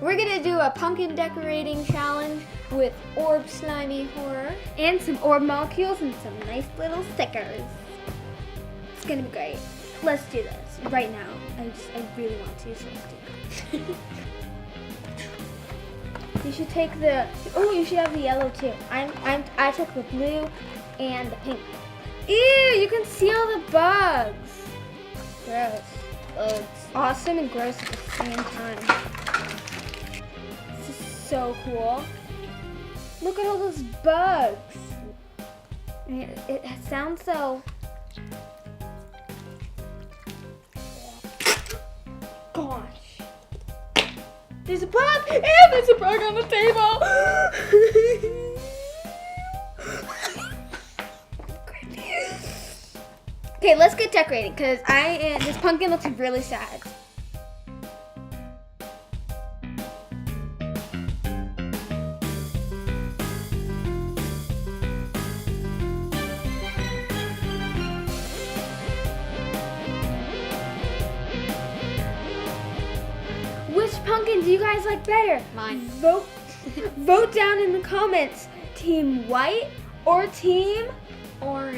We're gonna do a pumpkin decorating challenge with OrbSlimy Horror and some ORB Molecules and some nice little stickers. It's gonna be great. Let's do this right now. I really want to, so let's do it. You should take the, you should have the yellow too. I took the blue and the pink. Ew, you can see all the bugs. Gross. It's awesome and gross at the same time. This is so cool. Look at all those bugs. It sounds so... Gosh. There's a bug! And there's a bug on the table! Okay, let's get decorating because this pumpkin looks really sad. Which pumpkin do you guys like better? Mine. Vote down in the comments. Team white or team Orange.